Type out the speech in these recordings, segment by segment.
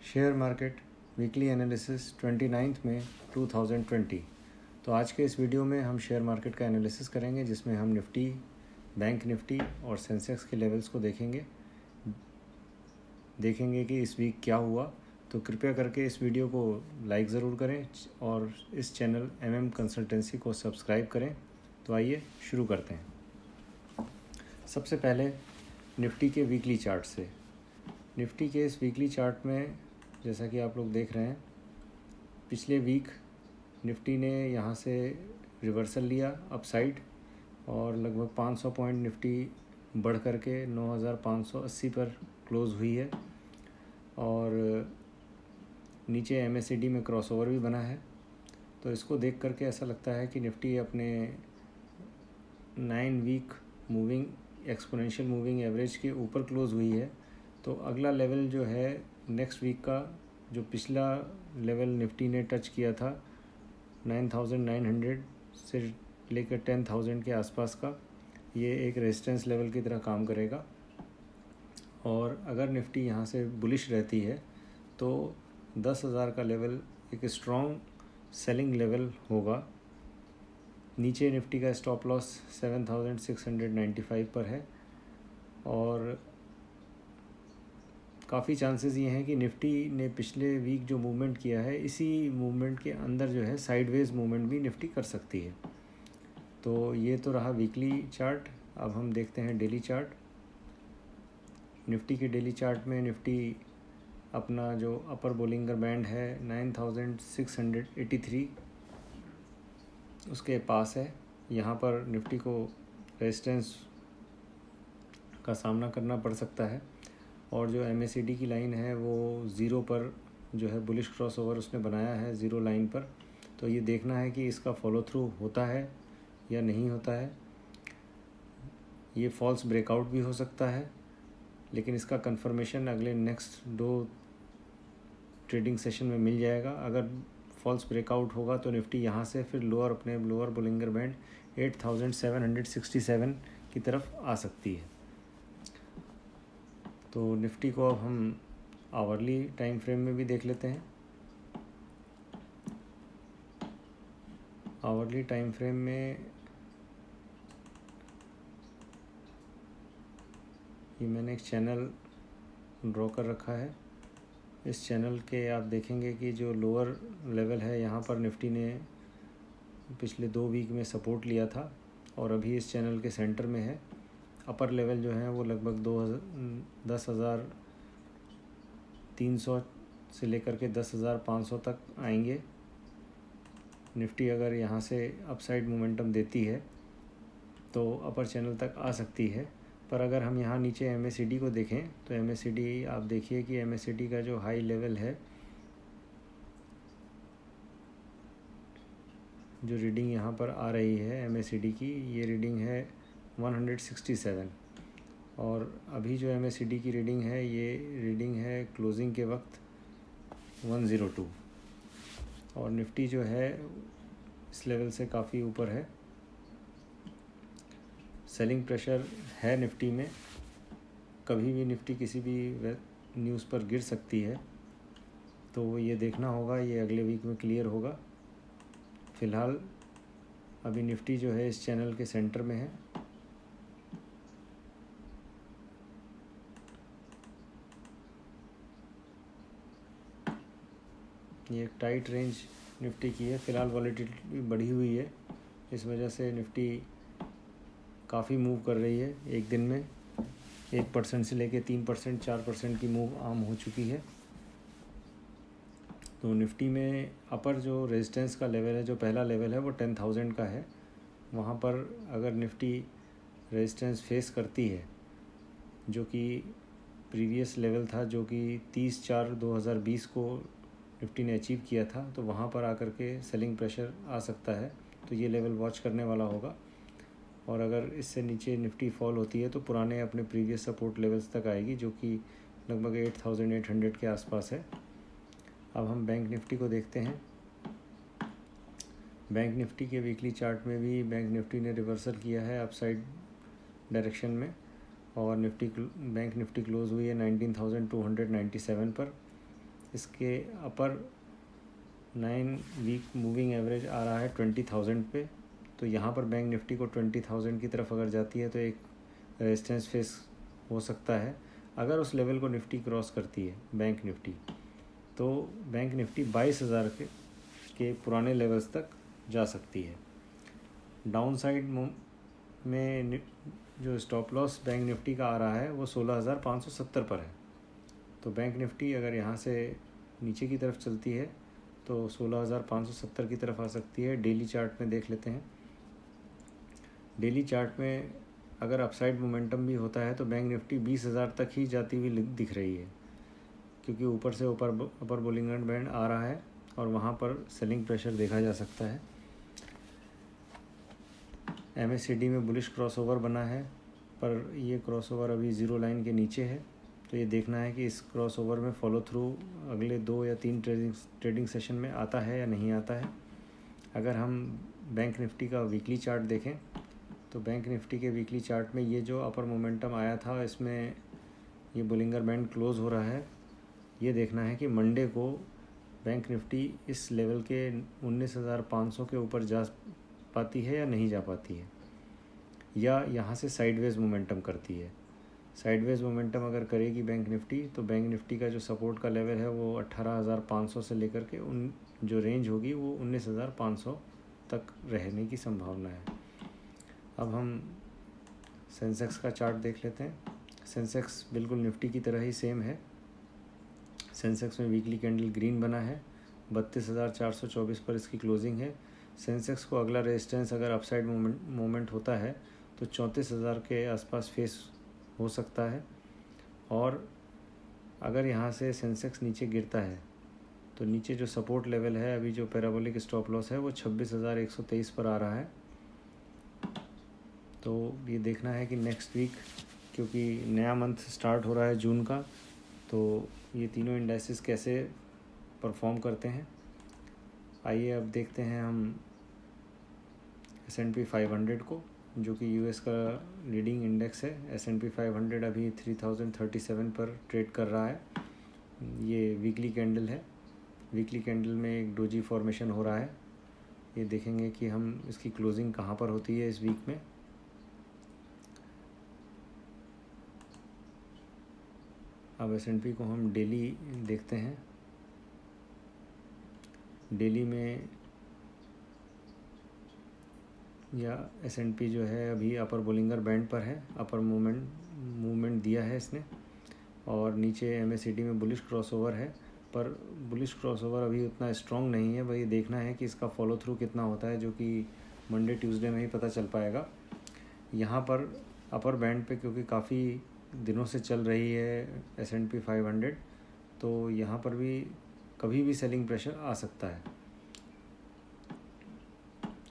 Share market weekly analysis 29 मई 2020। तो आज के इस वीडियो में हम शेयर मार्केट का एनालिसिस करेंगे, जिसमें हम निफ्टी, बैंक निफ्टी और सेंसेक्स के लेवल्स को देखेंगे कि इस वीक क्या हुआ। तो कृपया करके इस वीडियो को लाइक ज़रूर करें और इस चैनल कंसल्टेंसी को सब्सक्राइब करें। तो आइए शुरू करते हैं। सबसे पहले निफ्टी के वीकली चार्ट से। निफ्टी के इस वीकली चार्ट में जैसा कि आप लोग देख रहे हैं, पिछले वीक निफ्टी ने यहाँ से रिवर्सल लिया अपसाइड और लगभग 500 पॉइंट निफ्टी बढ़ करके 9580 पर क्लोज़ हुई है और नीचे MACD में क्रॉसओवर भी बना है। तो इसको देख करके ऐसा लगता है कि निफ्टी अपने 9 week moving exponential moving average के ऊपर क्लोज़ हुई है। तो अगला लेवल जो है नेक्स्ट वीक का, जो पिछला लेवल निफ्टी ने टच किया था 9900 से लेकर 10,000 के आसपास का, ये एक रेजिस्टेंस लेवल की तरह काम करेगा। और अगर निफ्टी यहाँ से बुलिश रहती है तो 10,000 का लेवल एक स्ट्रॉन्ग सेलिंग लेवल होगा। नीचे निफ्टी का स्टॉप लॉस 7,695 पर है और काफ़ी चांसेस ये हैं कि निफ्टी ने पिछले वीक जो मूवमेंट किया है, इसी मूवमेंट के अंदर जो है साइडवेज मूवमेंट भी निफ्टी कर सकती है। तो ये तो रहा वीकली चार्ट। अब हम देखते हैं डेली चार्ट। निफ्टी के डेली चार्ट में निफ्टी अपना जो अपर बोलिंगर बैंड है 9683 उसके पास है। यहाँ पर निफ्टी को रेजिस्टेंस का सामना करना पड़ सकता है और जो MACD की लाइन है वो ज़ीरो पर जो है बुलिश क्रॉसओवर उसने बनाया है ज़ीरो लाइन पर। तो ये देखना है कि इसका फॉलो थ्रू होता है या नहीं होता है। ये फॉल्स ब्रेकआउट भी हो सकता है, लेकिन इसका कंफर्मेशन अगले नेक्स्ट 2 ट्रेडिंग सेशन में मिल जाएगा। अगर फॉल्स ब्रेकआउट होगा तो निफ्टी यहाँ से फिर अपने लोअर बोलिंगर बैंड 8767 की तरफ आ सकती है। तो निफ्टी को अब हम आवरली टाइम फ्रेम में भी देख लेते हैं। आवरली टाइम फ्रेम में ये मैंने एक चैनल ड्रॉ कर रखा है। इस चैनल के आप देखेंगे कि जो लोअर लेवल है, यहाँ पर निफ्टी ने पिछले 2 वीक में सपोर्ट लिया था और अभी इस चैनल के सेंटर में है। अपर लेवल जो है वो लगभग 10,300 से लेकर के 10,500 तक आएंगे। निफ्टी अगर यहाँ से अपसाइड मोमेंटम देती है तो अपर चैनल तक आ सकती है। पर अगर हम यहाँ नीचे MACD को देखें तो MACD आप देखिए कि MACD का जो हाई लेवल है, जो रीडिंग यहाँ पर आ रही है MACD की, ये रीडिंग है 167 और अभी जो MACD की रीडिंग है, ये रीडिंग है क्लोजिंग के वक्त 102 और निफ्टी जो है इस लेवल से काफ़ी ऊपर है। सेलिंग प्रेशर है निफ्टी में। कभी भी निफ्टी किसी भी न्यूज़ पर गिर सकती है, तो ये देखना होगा, ये अगले वीक में क्लियर होगा। फ़िलहाल अभी निफ्टी जो है इस चैनल के सेंटर में है। ये एक टाइट रेंज निफ्टी की है। फ़िलहाल वॉलेटिलिटी बढ़ी हुई है, इस वजह से निफ्टी काफ़ी मूव कर रही है। एक दिन में 1% से लेके 3%, 4% की मूव आम हो चुकी है। तो निफ्टी में अपर जो रेजिस्टेंस का लेवल है, जो पहला लेवल है, वो 10,000 का है। वहाँ पर अगर निफ्टी रेजिस्टेंस फेस करती है, जो कि प्रीवियस लेवल था, जो कि 30/4/2020 को निफ्टी ने अचीव किया था, तो वहाँ पर आकर के सेलिंग प्रेशर आ सकता है। तो ये लेवल वॉच करने वाला होगा और अगर इससे नीचे निफ्टी फॉल होती है तो पुराने अपने प्रीवियस सपोर्ट लेवल्स तक आएगी, जो कि लगभग 8,800 के आसपास है। अब हम बैंक निफ्टी को देखते हैं। बैंक निफ्टी के वीकली चार्ट में भी बैंक निफ्टी ने रिवर्सल किया है अपसाइड डायरेक्शन में और बैंक निफ्टी क्लोज़ हुई है 19,297 पर इसके अपर 9 वीक मूविंग एवरेज आ रहा है 20,000 पे। तो यहाँ पर बैंक निफ्टी को 20,000 की तरफ अगर जाती है तो एक रेजिस्टेंस फेस हो सकता है। अगर उस लेवल को निफ्टी क्रॉस करती है बैंक निफ्टी, तो बैंक निफ्टी 22,000 के पुराने लेवल्स तक जा सकती है। डाउन साइड में जो स्टॉप लॉस बैंक निफ्टी का आ रहा है वो 16,570 पर है। तो बैंक निफ्टी अगर यहाँ से नीचे की तरफ चलती है तो 16,570 की तरफ आ सकती है। डेली चार्ट में देख लेते हैं। डेली चार्ट में अगर अपसाइड मोमेंटम भी होता है तो बैंक निफ्टी 20,000 तक ही जाती हुई दिख रही है, क्योंकि ऊपर से अपर बोलिंगन बैंड आ रहा है और वहाँ पर सेलिंग प्रेशर देखा जा सकता है। MACD में बुलिश क्रॉसओवर बना है, पर ये क्रॉसओवर अभी ज़ीरो लाइन के नीचे है। तो ये देखना है कि इस क्रॉसओवर में फॉलो थ्रू अगले 2 या 3 ट्रेडिंग सेशन में आता है या नहीं आता है। अगर हम बैंक निफ्टी का वीकली चार्ट देखें तो बैंक निफ्टी के वीकली चार्ट में ये जो अपर मोमेंटम आया था, इसमें ये बोलिंगर बैंड क्लोज़ हो रहा है। ये देखना है कि मंडे को बैंक निफ्टी इस लेवल के 19,500 के ऊपर जा पाती है या नहीं जा पाती है, या यहाँ से साइडवेज मोमेंटम करती है। साइडवेज मोमेंटम अगर करेगी बैंक निफ्टी तो बैंक निफ्टी का जो सपोर्ट का लेवल है वो 18,500 से लेकर के जो रेंज होगी वो 19,500 तक रहने की संभावना है। अब हम सेंसेक्स का चार्ट देख लेते हैं। सेंसेक्स बिल्कुल निफ्टी की तरह ही सेम है। सेंसेक्स में वीकली कैंडल ग्रीन बना है, 32,424 पर इसकी क्लोजिंग है। सेंसेक्स को अगला रेजिस्टेंस अगर अपसाइड मोमेंट होता है तो 34,000 के आसपास फेस हो सकता है, और अगर यहाँ से सेंसेक्स नीचे गिरता है तो नीचे जो सपोर्ट लेवल है, अभी जो पैराबोलिक स्टॉप लॉस है वो 26,123 पर आ रहा है। तो ये देखना है कि नेक्स्ट वीक, क्योंकि नया मंथ स्टार्ट हो रहा है जून का, तो ये तीनों इंडाइसेस कैसे परफॉर्म करते हैं। आइए अब देखते हैं हम S&P 500 को, जो कि US का लीडिंग इंडेक्स है। S&P 500 अभी 3037 पर ट्रेड कर रहा है। ये वीकली कैंडल है। वीकली कैंडल में एक डोजी फॉर्मेशन हो रहा है। ये देखेंगे कि हम इसकी क्लोजिंग कहाँ पर होती है इस वीक में। अब S&P को हम डेली देखते हैं। डेली में या S&P जो है अभी अपर बोलिंगर बैंड पर है, अपर मूवमेंट दिया है इसने, और नीचे MACD में बुलिश क्रॉसओवर है, पर बुलिश क्रॉसओवर अभी उतना स्ट्रॉन्ग नहीं है। भाई देखना है कि इसका फॉलो थ्रू कितना होता है, जो कि मंडे ट्यूसडे में ही पता चल पाएगा। यहाँ पर अपर बैंड पे क्योंकि काफ़ी दिनों से चल रही है S&P 500, तो यहाँ पर भी कभी भी सेलिंग प्रेशर आ सकता है,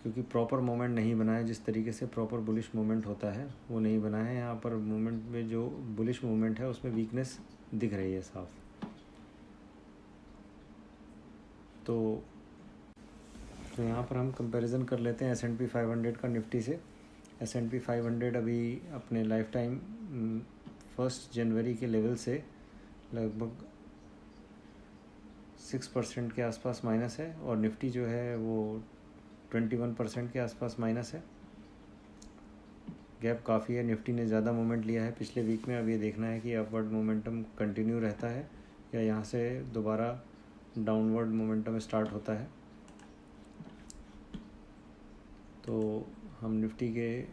क्योंकि प्रॉपर मोमेंट नहीं बना है। जिस तरीके से प्रॉपर बुलिश मोमेंट होता है वो नहीं बना है। यहाँ पर मोमेंट में जो बुलिश मोमेंट है उसमें वीकनेस दिख रही है साफ। तो यहाँ पर हम कंपैरिजन कर लेते हैं S&P 500 का निफ्टी से। S&P 500 अभी अपने लाइफ टाइम 1 जनवरी के लेवल से लगभग 6% के आसपास माइनस है, और निफ्टी जो है वो 21% के आसपास माइनस है। गैप काफ़ी है। निफ्टी ने ज़्यादा मोमेंट लिया है पिछले वीक में। अब ये देखना है कि अपवर्ड मोमेंटम कंटिन्यू रहता है या यहाँ से दोबारा डाउनवर्ड मोमेंटम स्टार्ट होता है। तो हम निफ्टी के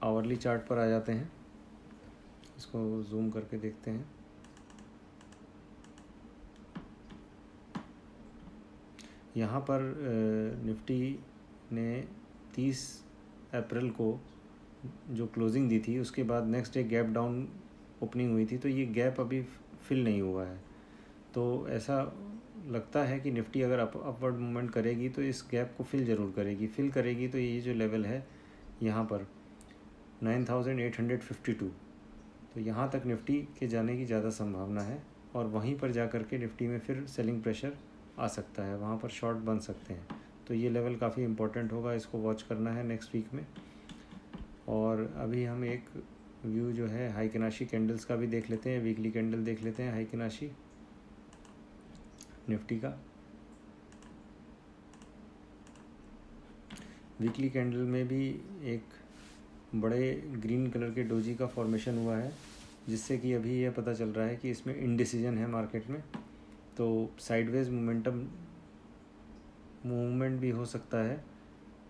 आवरली चार्ट पर आ जाते हैं। इसको जूम करके देखते हैं। यहाँ पर निफ्टी ने 30 अप्रैल को जो क्लोजिंग दी थी उसके बाद next day gap down opening हुई थी, तो ये गैप अभी फिल नहीं हुआ है। तो ऐसा लगता है कि निफ्टी अगर अपवर्ड मूवमेंट करेगी तो इस गैप को फिल ज़रूर करेगी। फिल करेगी तो ये जो लेवल है यहाँ पर 9,852, तो यहाँ तक निफ्टी के जाने की ज़्यादा संभावना है, और वहीं पर जा कर के निफ्टी में फिर सेलिंग प्रेशर आ सकता है, वहाँ पर शॉर्ट बन सकते हैं। तो ये लेवल काफ़ी इम्पोर्टेंट होगा, इसको वॉच करना है नेक्स्ट वीक में। और अभी हम एक व्यू जो है हाइकेनाशी कैंडल्स का भी देख लेते हैं, वीकली कैंडल देख लेते हैं हाइकेनाशी निफ्टी का। वीकली कैंडल में भी एक बड़े ग्रीन कलर के डोजी का फॉर्मेशन हुआ है, जिससे कि अभी यह पता चल रहा है कि इसमें इनडिसीजन है मार्केट में, तो साइडवेज मूवमेंट भी हो सकता है,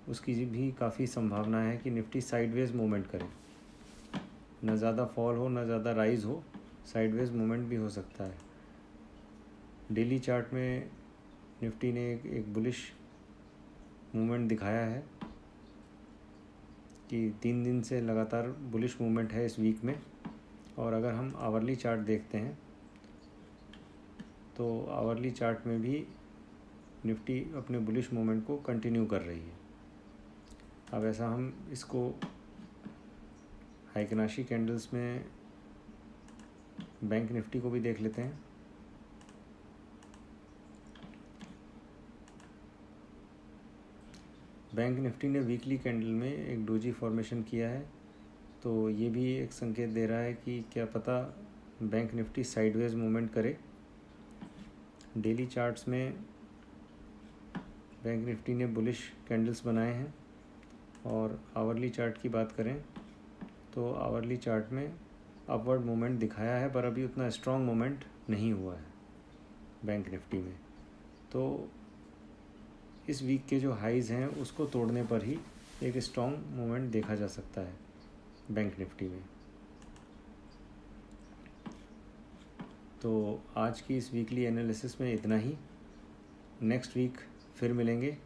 उसकी भी काफ़ी संभावना है कि निफ्टी साइडवेज मूवमेंट करे, न ज़्यादा फॉल हो न ज़्यादा राइज हो, साइडवेज मूवमेंट भी हो सकता है। डेली चार्ट में निफ्टी ने एक बुलिश मूवमेंट दिखाया है कि 3 दिन से लगातार बुलिश मूवमेंट है इस वीक में। और अगर हम आवरली चार्ट देखते हैं तो आवरली चार्ट में भी निफ्टी अपने बुलिश मूवमेंट को कंटिन्यू कर रही है। अब ऐसा हम इसको हाइकेनाशी कैंडल्स में बैंक निफ्टी को भी देख लेते हैं। बैंक निफ्टी ने वीकली कैंडल में एक डोजी फॉर्मेशन किया है, तो ये भी एक संकेत दे रहा है कि क्या पता बैंक निफ्टी साइडवेज मूवमेंट करे। डेली चार्ट्स में बैंक निफ्टी ने बुलिश कैंडल्स बनाए हैं, और आवरली चार्ट की बात करें तो आवरली चार्ट में अपवर्ड मूवमेंट दिखाया है, पर अभी उतना स्ट्रॉन्ग मूवमेंट नहीं हुआ है बैंक निफ्टी में। तो इस वीक के जो हाइज़ हैं उसको तोड़ने पर ही एक स्ट्रॉन्ग मूवमेंट देखा जा सकता है बैंक निफ्टी में। तो आज की इस वीकली एनालिसिस में इतना ही। नेक्स्ट वीक फिर मिलेंगे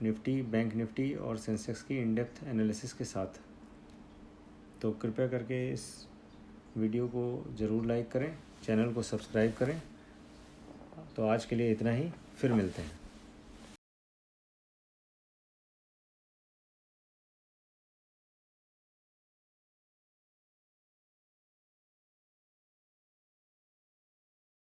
निफ्टी, बैंक निफ्टी और सेंसेक्स की इन डेप्थ एनालिसिस के साथ। तो कृपया करके इस वीडियो को ज़रूर लाइक करें, चैनल को सब्सक्राइब करें। तो आज के लिए इतना ही, फिर मिलते हैं।